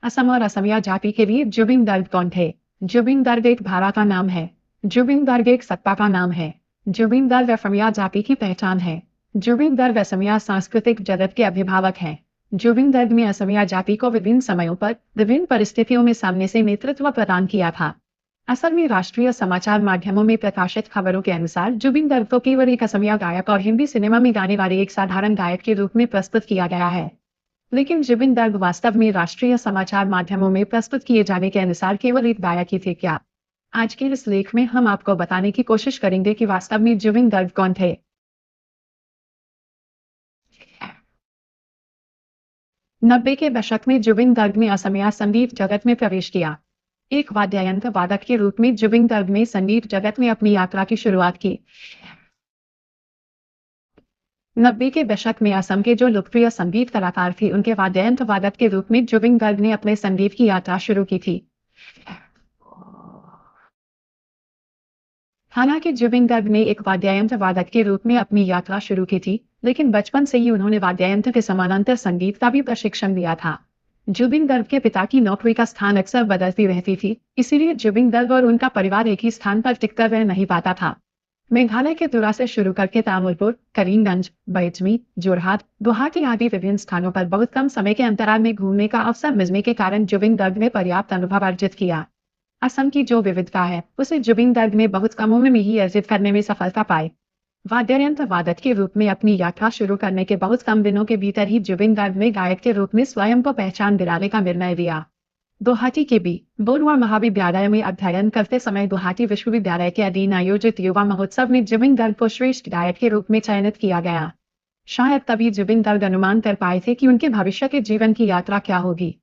असम और असमिया जाति के लिए जुबिन गर्ग कौन थे? जुबिन गर्ग एक धारा का नाम है। जुबिन गर्ग एक सत्ता का नाम है। जुबिन गर्ग असमिया जाति की पहचान है। जुबिन गर्ग असमिया सांस्कृतिक जगत के अभिभावक हैं। जुबिन गर्ग ने असमिया जाति को विभिन्न समयों पर विभिन्न परिस्थितियों में सामने से नेतृत्व प्रदान किया था। असल में राष्ट्रीय समाचार माध्यमों में प्रकाशित खबरों के अनुसार जुबिन गर्ग को केवल एक असमिया गायक और हिंदी सिनेमा में गाने वाले एक साधारण गायक के रूप में प्रस्तुत किया गया है। लेकिन जुबिन गर्ग वास्तव में राष्ट्रीय समाचार माध्यमों में प्रस्तुत किए जाने के अनुसार केवल एक गायक ही थे क्या? आज के इस लेख में हम आपको बताने की कोशिश करेंगे कि वास्तव में जुबिन गर्ग कौन थे। 90 के दशक में जुबिन गर्ग ने असमिया संगीत जगत में प्रवेश किया। एक वाद्ययंत्र वादक के रूप में जुबिन गर्ग ने संगीत जगत में अपनी यात्रा की शुरुआत की। 90 के दशक में असम के जो लोकप्रिय संगीत कलाकार थे उनके वाद्ययंत्र वादक के रूप में जुबिन गर्ग ने अपने संगीत की यात्रा शुरू की थी। हालांकि जुबिन गर्ग ने एक वाद्ययंत्र वादक के रूप में अपनी यात्रा शुरू की थी, लेकिन बचपन से ही उन्होंने वाद्ययंत्र के समानांतर संगीत का भी प्रशिक्षण लिया था। जुबिन गर्ग के पिता की नौकरी का स्थान अक्सर बदलती रहती थी, इसीलिए जुबिन गर्ग और उनका परिवार एक ही स्थान पर टिककर रह नहीं पाता था। मेघालय के तुरा से शुरू करके तामुलपुर, करीमगंज, बैतमी, जोरहाट, गुवाहाटी आदि विभिन्न स्थानों पर बहुत कम समय के अंतराल में घूमने का अवसर मिलने के कारण जुबिन गर्ग ने पर्याप्त अनुभव अर्जित किया। असम की जो विविधता है उसे जुबिन गर्ग ने बहुत कम उम्र में ही अर्जित करने में सफलता पाई। वाद्ययंत्र वादक के रूप में अपनी यात्रा शुरू करने के बहुत कम दिनों के भीतर ही जुबिन गर्ग ने गायक के रूप में स्वयं को पहचान दिलाने का निर्णय लिया। गुवाहाटी के बी बोरुआ महाविद्यालय में अध्ययन करते समय गुवाहाटी विश्वविद्यालय के अधीन आयोजित युवा महोत्सव में जुबिन गर्ग को श्रेष्ठ गायक के रूप में चयनित किया गया। शायद तभी जुबिन गर्ग अनुमान कर पाए थे कि उनके भविष्य के जीवन की यात्रा क्या होगी।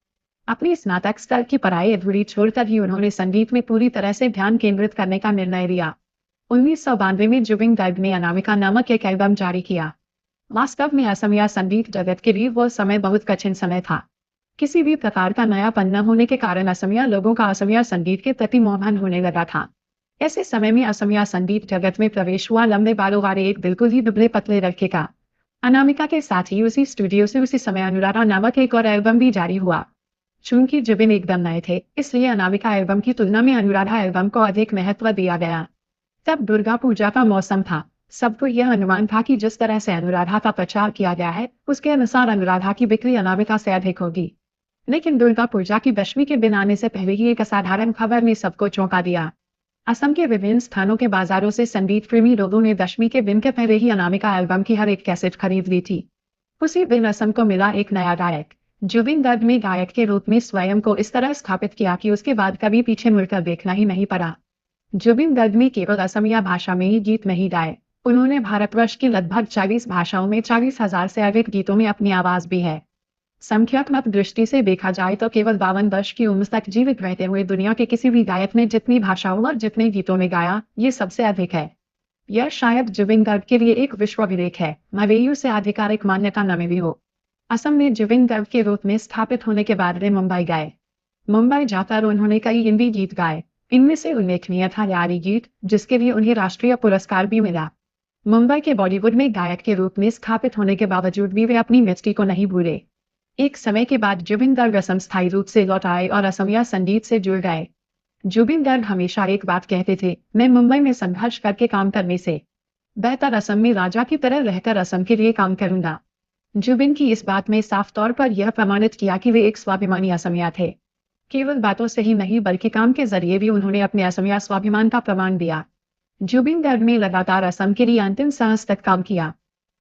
अपनी स्नातक स्तर की पढ़ाई अधूरी छोड़कर ही उन्होंने संगीत में पूरी तरह से ध्यान केंद्रित करने का निर्णय लिया। 1992 में जुबिन गर्ग ने अनामिका नामक एक एल्बम जारी किया। वास्तव में असमिया संगीत जगत के लिए वह समय बहुत कठिन समय था। किसी भी प्रकार का नयापन न होने के कारण असमिया लोगों का असमिया संगीत के प्रति मोहभंग होने लगा था। ऐसे समय में असमिया संगीत जगत में प्रवेश हुआ लंबे बालों वाले एक बिल्कुल ही दुबले पतले लड़के का। अनामिका के साथ ही उसी स्टूडियो से उसी समय अनुराधा नामक एक और एल्बम भी जारी हुआ। चूंकि जुबिन एकदम नए थे, इसलिए अनामिका एल्बम की तुलना में अनुराधा एल्बम को अधिक महत्व दिया गया। तब दुर्गा पूजा का मौसम था। सबको यह अनुमान था कि जिस तरह से अनुराधा का प्रचार किया गया है, उसके अनुसार अनुराधा की बिक्री अनामिका से अधिक होगी। लेकिन दुर्गा पूजा की दशमी के दिन आने से पहले ही एक असाधारण खबर ने सबको चौंका दिया। असम के विभिन्न स्थानों के बाजारों से संगीत प्रेमी लोगों ने दशमी के दिन के पहले ही अनामिका एल्बम की हर एक कैसेट खरीद ली थी। उसी दिन असम को मिला एक नया गायक। जुबिन गर्ग ने गायक के रूप में स्वयं को इस तरह स्थापित किया कि उसके बाद कभी पीछे मुड़कर देखना ही नहीं पड़ा। जुबिन गर्ग ने केवल असमिया भाषा में ही गीत नहीं गाए, उन्होंने भारतवर्ष की लगभग 40 भाषाओं में 40,000 से अधिक गीतों में अपनी आवाज भी है। संख्यात्मक दृष्टि से देखा जाए तो केवल 52 वर्ष की उम्र तक जीवित रहते हुए दुनिया के किसी भी गायक ने जितनी भाषाओं और जितने गीतों में गाया, ये सबसे अधिक है। यह शायद जुबिन गर्ग के लिए एक विश्व अभिलेख है, मवेयू से आधिकारिक मान्यता न मिली हो। असम में जुबिन गर्ग के रूप में स्थापित होने के बाद वे मुंबई गए। मुंबई जाकर उन्होंने कई हिंदी गीत गाए। इनमें से उल्लेखनीय था यारी गीत, जिसके लिए उन्हें राष्ट्रीय पुरस्कार भी मिला। मुंबई के बॉलीवुड में गायक के रूप में स्थापित होने के बावजूद भी वे अपनी मिट्टी को नहीं भूले। एक समय के बाद जुबिन गर्ग असम स्थायी रूप से लौट आए और असमिया संगीत से जुड़ गए। जुबिन गर्ग हमेशा एक बात कहते थे, मैं मुंबई में संघर्ष करके काम करने से बेहतर असम में राजा की तरह रहकर असम के लिए काम करूंगा। जुबिन की इस बात में साफ तौर पर यह प्रमाणित किया कि वे एक स्वाभिमानी असमिया थे। केवल बातों से ही नहीं बल्कि काम के जरिए भी उन्होंने अपने असमिया स्वाभिमान का प्रमाण दिया। जुबिन गर्ग ने लगातार असम के लिए अंतिम सांस तक काम किया।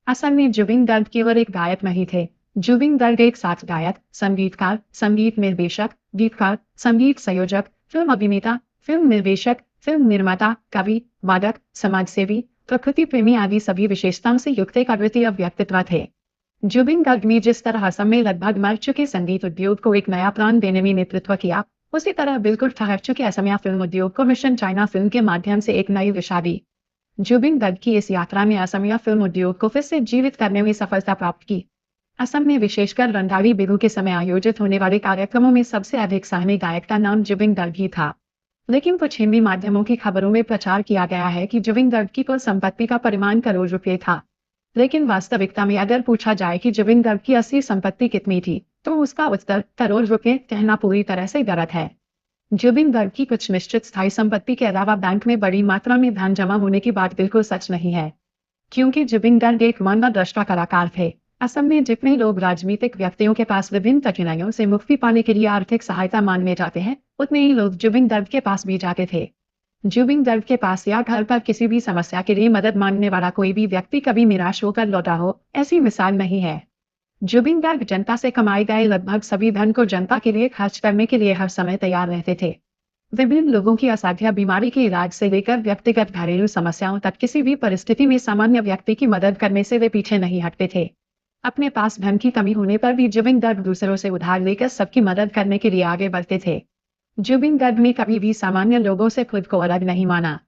असम में जुबिन गर्ग केवल एक गायक नहीं थे। जुबिन गर्ग एक साथ गायक, संगीतकार, संगीत निर्देशक, गीतकार, संगीत संयोजक, फिल्म अभिनेता, फिल्म निर्देशक, फिल्म निर्माता, कवि, वादक, समाजसेवी, प्रकृति प्रेमी आदि सभी विशेषताओं से युक्त एक अद्वितीय व्यक्तित्व थे। जुबिन गर्ग ने जिस तरह असम में लगभग मर चुके संगीत उद्योग को एक नया प्राण देने में नेतृत्व किया, उसी तरह बिल्कुल ठहर चुके असमिया फिल्म उद्योग को मिशन चाइना फिल्म के माध्यम से एक नई दिशा दी। जुबिन गर्ग की इस यात्रा में असमिया फिल्म उद्योग को फिर से जीवित करने में सफलता प्राप्त की। असम में विशेषकर रंधावी बिहू के समय आयोजित होने वाले कार्यक्रमों में सबसे अधिक सहमी गायक का नाम जुबिन गर्ग ही था। लेकिन कुछ हिंदी माध्यमों की खबरों में प्रचार किया गया है कि जुबिन गर्ग की कुल संपत्ति का परिमाण करोड़ रुपए था। लेकिन वास्तविकता में अगर पूछा जाए कि जुबिन गर्ग की असली संपत्ति कितनी थी, तो उसका उत्तर करोड़ रुपए कहना पूरी तरह से गलत है। जुबिन गर्ग की कुछ निश्चित स्थायी संपत्ति के अलावा बैंक में बड़ी मात्रा में धन जमा होने की बात बिल्कुल सच नहीं है, क्योंकि जुबिन गर्ग एक मानवद्रष्टा कलाकार थे। असम में जितने लोग राजनीतिक व्यक्तियों के पास विभिन्न कठिनाइयों से मुक्ति पाने के लिए आर्थिक सहायता मांगने जाते हैं, उतने ही लोग जुबिन गर्ग के पास भी जाते थे। जुबिन गर्ग के पास या घर पर किसी भी समस्या के लिए मदद मांगने वाला कोई भी व्यक्ति कभी निराश होकर लौटा हो, ऐसी मिसाल नहीं है। जुबिन गर्ग जनता से कमाए गए लगभग सभी धन को जनता के लिए खर्च करने के लिए हर समय तैयार रहते थे। विभिन्न लोगों की असाध्य बीमारी के इलाज से लेकर व्यक्तिगत घरेलू समस्याओं तक किसी भी परिस्थिति में सामान्य व्यक्ति की मदद करने से वे पीछे नहीं हटते थे। अपने पास धन की कमी होने पर भी जुबिन गर्ग दूसरों से उधार लेकर सबकी मदद करने के लिए आगे बढ़ते थे। जुबिन गर्ग ने कभी भी सामान्य लोगों से खुद को अलग नहीं माना।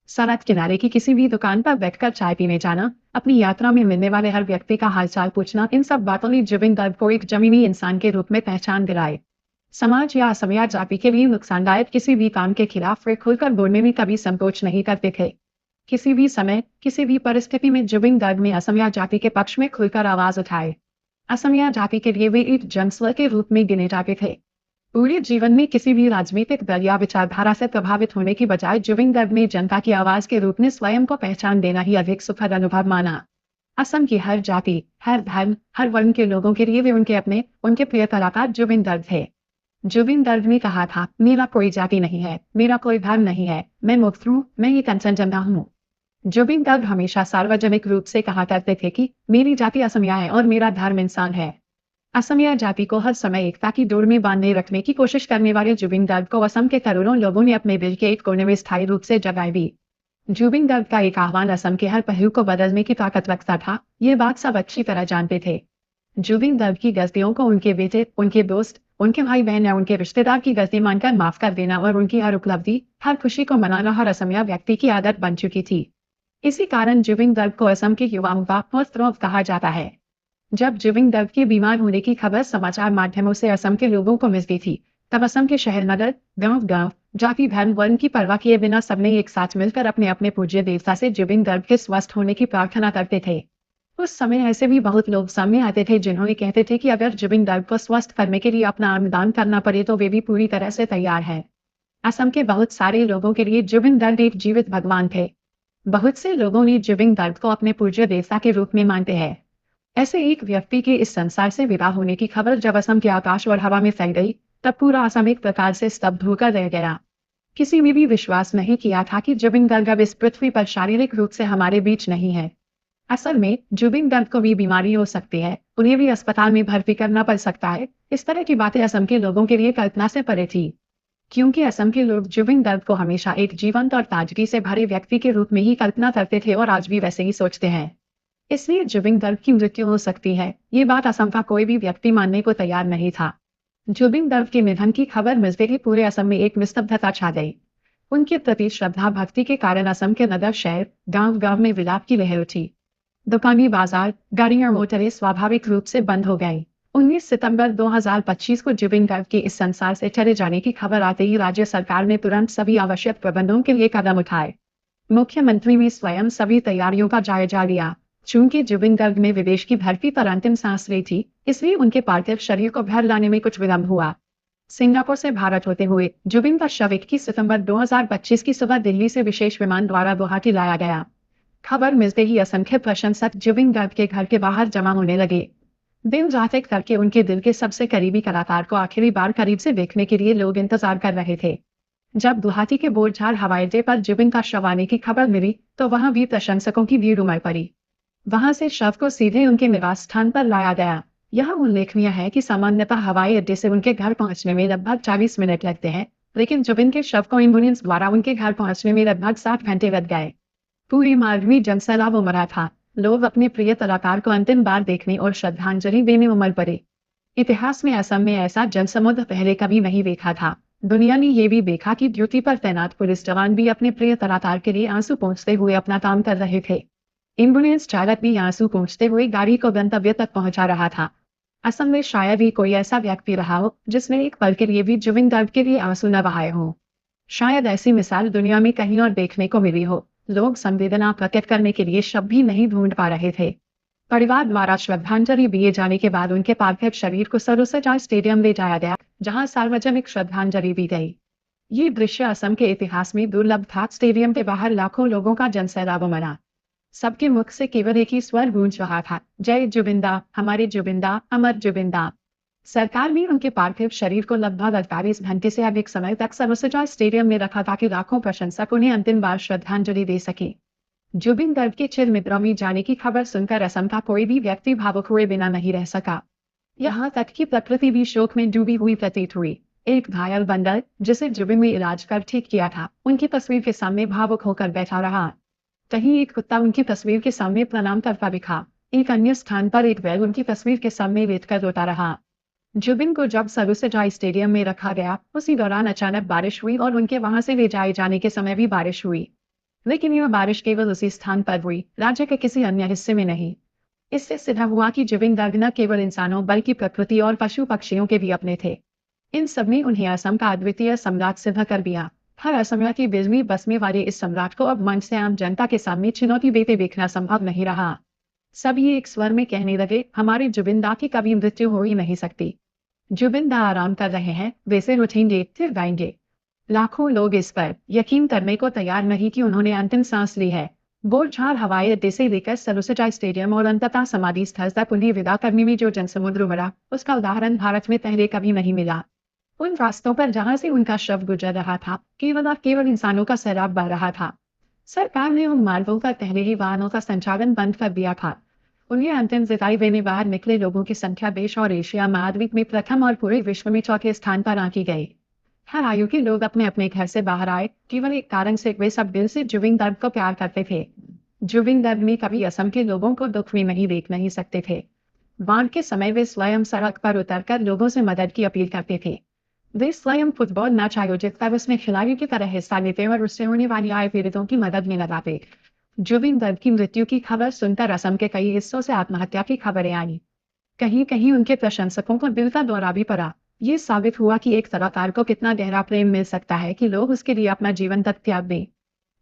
सड़क किनारे की किसी भी दुकान पर बैठकर चाय पीने जाना, अपनी यात्रा में मिलने वाले हर व्यक्ति का हालचाल पूछना, इन सब बातों ने जुबिन गर्ग को एक जमीनी इंसान के रूप में पहचान दिलाई। समाज या असमिया जाति के लिए नुकसानदायक किसी भी काम के खिलाफ वे खुलकर बोलने में कभी संकोच नहीं करते थे। किसी भी समय, किसी भी परिस्थिति में जुबिन गर्ग ने असमिया जाति के पक्ष में खुलकर आवाज उठाई। असमिया जाति के लिए वे एक जनसुल के रूप में गिने जाते थे। पूरे जीवन में किसी भी राजनीतिक दल या विचारधारा से प्रभावित होने की बजाय जुबिन गर्ग ने जनता की आवाज के रूप में स्वयं को पहचान देना ही अधिक सुखद अनुभव माना। असम की हर जाति, हर धर्म, हर वर्ण के लोगों के लिए वे उनके प्रिय कलाकार जुबिन गर्ग थे। जुबिन गर्ग ने कहा था, मेरा कोई जाति नहीं है, मेरा कोई धर्म नहीं है, मैं मुक्त हूँ, मैं एक कंचनजंगा हूँ। जुबिन गर्ग हमेशा सार्वजनिक रूप से कहा करते थे कि मेरी जाति असमिया है और मेरा धर्म इंसान है। असमिया जाति को हर समय एकता की डोर में बांधे रखने की कोशिश करने वाले जुबिन गर्ग को असम के करोड़ों लोगों ने अपने दिल के एक कोने में स्थायी रूप से जगह दी। जुबिन गर्ग का एक आह्वान असम के हर पहलू को बदलने की ताकत रखता था, ये बात सब अच्छी तरह जानते थे। जुबिन गर्ग की गलतियों को उनके बेटे, उनके दोस्त, उनके भाई बहन या उनके रिश्तेदार की गलती मानकर माफ कर देना और उनकी हर उपलब्धि, हर खुशी को मनाना हर असमिया व्यक्ति की आदत बन चुकी थी। इसी कारण जुबिन गर्ग को असम के युवाओं का हौसला कहा जाता है। जब जुबिन गर्ग के बीमार होने की खबर समाचार माध्यमों से असम के लोगों को मिलती थी, तब असम के शहर नगर, गांव, जाति धर्म वर्ण की परवाह किए बिना सबने एक साथ मिलकर अपने अपने पूज्य देवता से जुबिन गर्ग के स्वस्थ होने की प्रार्थना करते थे। उस समय ऐसे भी बहुत लोग सामने आते थे जिन्होंने कहते थे कि अगर जुबिन गर्ग को स्वस्थ करने के लिए अपना अनुदान करना पड़े तो वे भी पूरी तरह से तैयार हैं। असम के बहुत सारे लोगों के लिए जुबिन गर्ग एक जीवित भगवान थे। बहुत से लोगों ने जुबिन गर्ग को अपने पूज्य देवता के रूप में मानते हैं। ऐसे एक व्यक्ति के इस संसार से विदा होने की खबर जब असम के आकाश और हवा में फैल गई, तब पूरा असम एक प्रकार से स्तब्ध होकर रह गया। किसी ने भी विश्वास नहीं किया था कि जुबिन गर्ग अब इस पृथ्वी पर शारीरिक रूप से हमारे बीच नहीं है। असल में जुबिन गर्ग को भी बीमारी हो सकती है, उन्हें भी अस्पताल में भर्ती करना पड़ सकता है। इस तरह की बातें असम के लोगों के लिए कल्पना से परे थी, क्योंकि असम के लोग जुबिन गर्ग को हमेशा एक जीवंत और ताजगी से भरे व्यक्ति के रूप में ही कल्पना करते थे और आज भी वैसे ही सोचते हैं। इसलिए जुबिन गर्ग की मृत्यु हो सकती है, ये बात असम का कोई भी व्यक्ति मानने को तैयार नहीं था। जुबिन गर्ग के निधन की खबर मिलते ही पूरे असम में एक निस्तब्धता छा गई। उनके प्रति श्रद्धा भक्ति के कारण असम के नगर शहर, गांव में विलाप की लहर उठी। दुकानी बाजार, गाड़ियां और मोटरें स्वाभाविक रूप से बंद हो गई। 19 सितंबर 2025 को जुबिन गर्ग के इस संसार से चले जाने की खबर आते ही राज्य सरकार ने तुरंत सभी आवश्यक प्रबंधों के लिए कदम उठाए। मुख्यमंत्री ने स्वयं सभी तैयारियों का जायजा लिया। चूंकि जुबिन गर्ग ने विदेश की धरती पर अंतिम सांस ली थी, इसलिए उनके पार्थिव शरीर को घर लाने में कुछ विलंब हुआ। सिंगापुर से भारत होते हुए जुबिन का शव 21 सितंबर 2025 की सुबह दिल्ली से विशेष विमान द्वारा गुवाहाटी लाया गया। खबर मिलते ही असंख्य प्रशंसक जुबिन गर्ग के घर के बाहर जमा होने लगे। दिन रात एक करके उनके दिल के सबसे करीबी कलाकार को आखिरी बार करीब से देखने के लिए लोग इंतजार कर रहे थे। जब गुवाहाटी के बोरझाड़ हवाई अड्डे पर जुबिन का शव आने की खबर मिली, तो वहां भी प्रशंसकों की भीड़ उमड़ पड़ी। वहां से शव को सीधे उनके निवास स्थान पर लाया गया। यह उल्लेखनीय है कि सामान्यतः हवाई अड्डे से उनके घर पहुंचने में लगभग 40 मिनट लगते हैं, लेकिन जुबिन के शव को एम्बुलेंस द्वारा उनके घर पहुंचने में लगभग 7 घंटे लग गए। पूरी मार्ग में जनसैलाब उमड़ा था। लोग अपने प्रिय कलाकार को अंतिम बार देखने और श्रद्धांजलि देने उमड़ पड़े। इतिहास में असम में ऐसा जनसमुद्र पहले कभी नहीं देखा था। दुनिया ने यह भी देखा कि ड्यूटी पर तैनात पुलिस जवान भी अपने प्रिय कलाकार के लिए आंसू पोंछते हुए अपना काम कर रहे थे। एम्बुलेंस चालक भी आंसू पोंछते हुए गाड़ी को गंतव्य तक पहुंचा रहा था। असम में शायद ही कोई ऐसा व्यक्ति रहा हो जिसने एक पल के लिए भी जुबिन गर्ग के लिए आंसू न बहाए हो। शायद ऐसी मिसाल दुनिया में कहीं और देखने को मिली हो। लोग संवेदना प्रकट करने के लिए शब्द भी नहीं ढूंढ पा रहे थे। परिवार द्वारा श्रद्धांजलि दिए जाने के बाद उनके पार्थिव शरीर को सरोसजाई स्टेडियम ले जाया गया, जहां सार्वजनिक श्रद्धांजलि दी गई। ये दृश्य असम के इतिहास में दुर्लभ था। स्टेडियम के बाहर लाखों लोगों का जनसैलाब उमड़ा। सबके मुख से केवल एक ही स्वर गूंज रहा था, जय जुबिंदा, हमारे जुबिंदा, अमर जुबिंदा। सरकार ने उनके पार्थिव शरीर को लगभग 48 घंटे से अधिक समय तक सरोसजाई स्टेडियम में रखा ताकि लाखों प्रशंसक उन्हें अंतिम बार श्रद्धांजलि दे सके। जुबिन गर्ग के चिर निद्रा में जाने की खबर सुनकर असम का कोई भी व्यक्ति भावुक हुए बिना नहीं रह सका। यहाँ तक कि प्रकृति भी शोक में डूबी हुई प्रतीत हुई। एक घायल बंदर, जिसे जुबिन में इलाज कर ठीक किया था, उनकी तस्वीर के सामने भावुक होकर बैठा रहा। कहीं एक कुत्ता उनकी तस्वीर के सामने प्रणाम करता दिखा। एक अन्य स्थान पर एक बैल उनकी तस्वीर के सामने लेटकर रोता रहा। जुबिन को जब सरोसजाई स्टेडियम में रखा गया, उसी दौरान अचानक बारिश हुई और उनके वहां से ले जाए जाने के समय भी बारिश हुई। लेकिन यह बारिश केवल उसी स्थान पर हुई, राज्य के किसी अन्य हिस्से में नहीं। इससे सिद्ध हुआ कि जुबिन गर्ग न केवल इंसानों बल्कि प्रकृति और पशु पक्षियों के भी अपने थे। इन सब ने उन्हें असम का अद्वितीय सम्राट सिद्ध कर दिया। हर असमिया की बिजली बसने वाले इस सम्राट को अब मंच से आम जनता के सामने चुनौती देते देखना संभव नहीं रहा। सब ये एक स्वर में कहने लगे, हमारे जुबिंदा की कभी मृत्यु हो ही नहीं सकती। जुबिंदा आराम कर रहे हैं, वैसे उठेंगे फिर गाएंगे। लाखों लोग इस पर यकीन करने को तैयार नहीं कि उन्होंने अंतिम सांस ली है। बोलचाल हवाई अड्डे से लेकर सरोसजाई स्टेडियम और अंततः समाधि स्थल तक उन्हें विदा करने में जो जनसमुद्र उमड़ा, उसका उदाहरण भारत में पहले कभी नहीं मिला। उन रास्तों पर जहां से उनका शव गुजर रहा था, केवल और केवल इंसानों का सैलाब बह रहा था। सरकार ने उन मार्गों पर पहले ही वाहनों का संचालन बंद कर दिया था। उन्हें अंतिम विदाई देने बाहर निकले लोगों की संख्या देश और एशिया महाद्वीप में प्रथम और पूरे विश्व में चौथे स्थान पर आंकी गई। हर आयु के लोग अपने अपने घर से बाहर आए, केवल एक कारण से, वे सब दिल से जुबिन गर्ग को प्यार करते थे। जुबिन गर्ग में कभी असम के लोगों को दुख में नहीं देख नहीं सकते थे। बाढ़ के समय वे स्वयं सड़क पर उतरकर लोगों से मदद की अपील करते थे। वे स्वयं फुटबॉल मैच आयोजित कर उसमें खिलाड़ियों की तरह हिस्सा लेते और उससे होने वाली आय पीड़ितों की मदद में लगाते। जुबिन गर्ग की मृत्यु की खबर सुनकर असम के कई हिस्सों से आत्महत्या की खबरें आई। कहीं कहीं उनके प्रशंसकों को दिल का दौरा भी पड़ा। ये साबित हुआ कि एक कलाकार को कितना गहरा प्रेम मिल सकता है कि लोग उसके लिए अपना जीवन तक त्याग दें।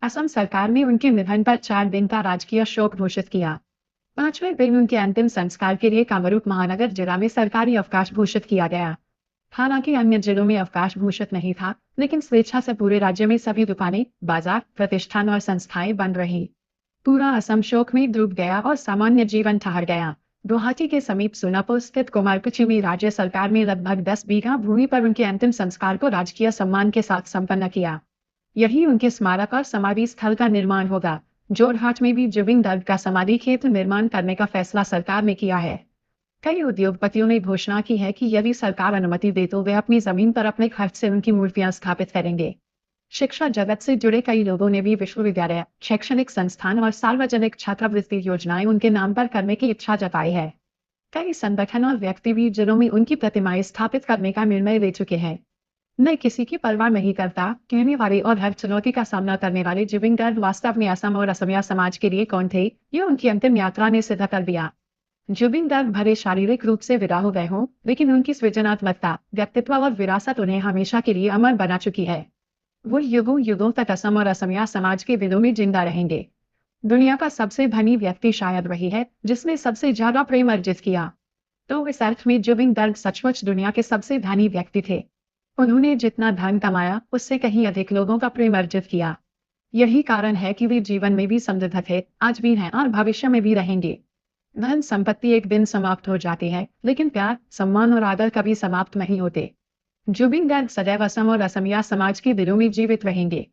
असम सरकार ने उनके निधन पर 4 दिन का राजकीय शोक घोषित किया। 5वें दिन उनके अंतिम संस्कार के लिए कामरूप महानगर जिला में सरकारी अवकाश घोषित किया गया। हालांकि अन्य जिलों में अवकाश घोषित नहीं था, लेकिन स्वेच्छा से पूरे राज्य में सभी दुकानें, बाजार, प्रतिष्ठान और संस्थाएं बंद रही। पूरा असम शोक में डूब गया और सामान्य जीवन ठहर गया। गुवाहाटी के समीप सोनापुर स्थित कुमारकुची में राज्य सरकार ने लगभग 10 बीघा भूमि पर उनके अंतिम संस्कार को राजकीय सम्मान के साथ संपन्न किया। यही उनके स्मारक और समाधि स्थल का निर्माण होगा। जोरहाट में भी जुबिन गर्ग का समाधि क्षेत्र निर्माण करने का फैसला सरकार ने किया है। कई उद्योगपतियों ने घोषणा की है कि यदि सरकार अनुमति दे तो वे अपनी जमीन पर अपने खर्च से उनकी मूर्तियां स्थापित करेंगे। शिक्षा जगत से जुड़े कई लोगों ने भी विश्वविद्यालय, शैक्षणिक संस्थान और सार्वजनिक छात्रवृत्ति योजनाएं उनके नाम पर करने की इच्छा जताई है। कई संगठन और व्यक्ति भी जिलों में उनकी प्रतिमाएं स्थापित करने का निर्णय ले चुके हैं। मैं किसी की परवाह नहीं करता, कहने वाले और हर चुनौती का सामना करने वाले जुबिन गर्ग वास्तव में असम और असमिया समाज के लिए कौन थे, ये उनकी अंतिम यात्रा ने सिद्ध कर दिया। जुबिन गर्ग भले शारीरिक रूप से विदा हो गए हों, लेकिन उनकी सृजनात्मकता, व्यक्तित्व और विरासत उन्हें हमेशा के लिए अमर बना चुकी है। वो युगों युगों तक असम और असमिया समाज के दिलों में जिंदा रहेंगे। दुनिया का सबसे धनी व्यक्ति शायद वही है जिसने सबसे ज्यादा प्रेम अर्जित किया। तो इस अर्थ में जुबिन गर्ग सचमुच दुनिया के सबसे धनी व्यक्ति थे। उन्होंने जितना धन कमाया, उससे कहीं अधिक लोगों का प्रेम अर्जित किया। यही कारण है कि वे जीवन में भी समृद्ध थे, आज भी हैं और भविष्य में भी रहेंगे। धन संपत्ति एक दिन समाप्त हो जाती है, लेकिन प्यार, सम्मान और आदर कभी समाप्त नहीं होते। जुबिन गर्ग सदैव असम और असमिया समाज के दिलों में जीवित रहेंगे।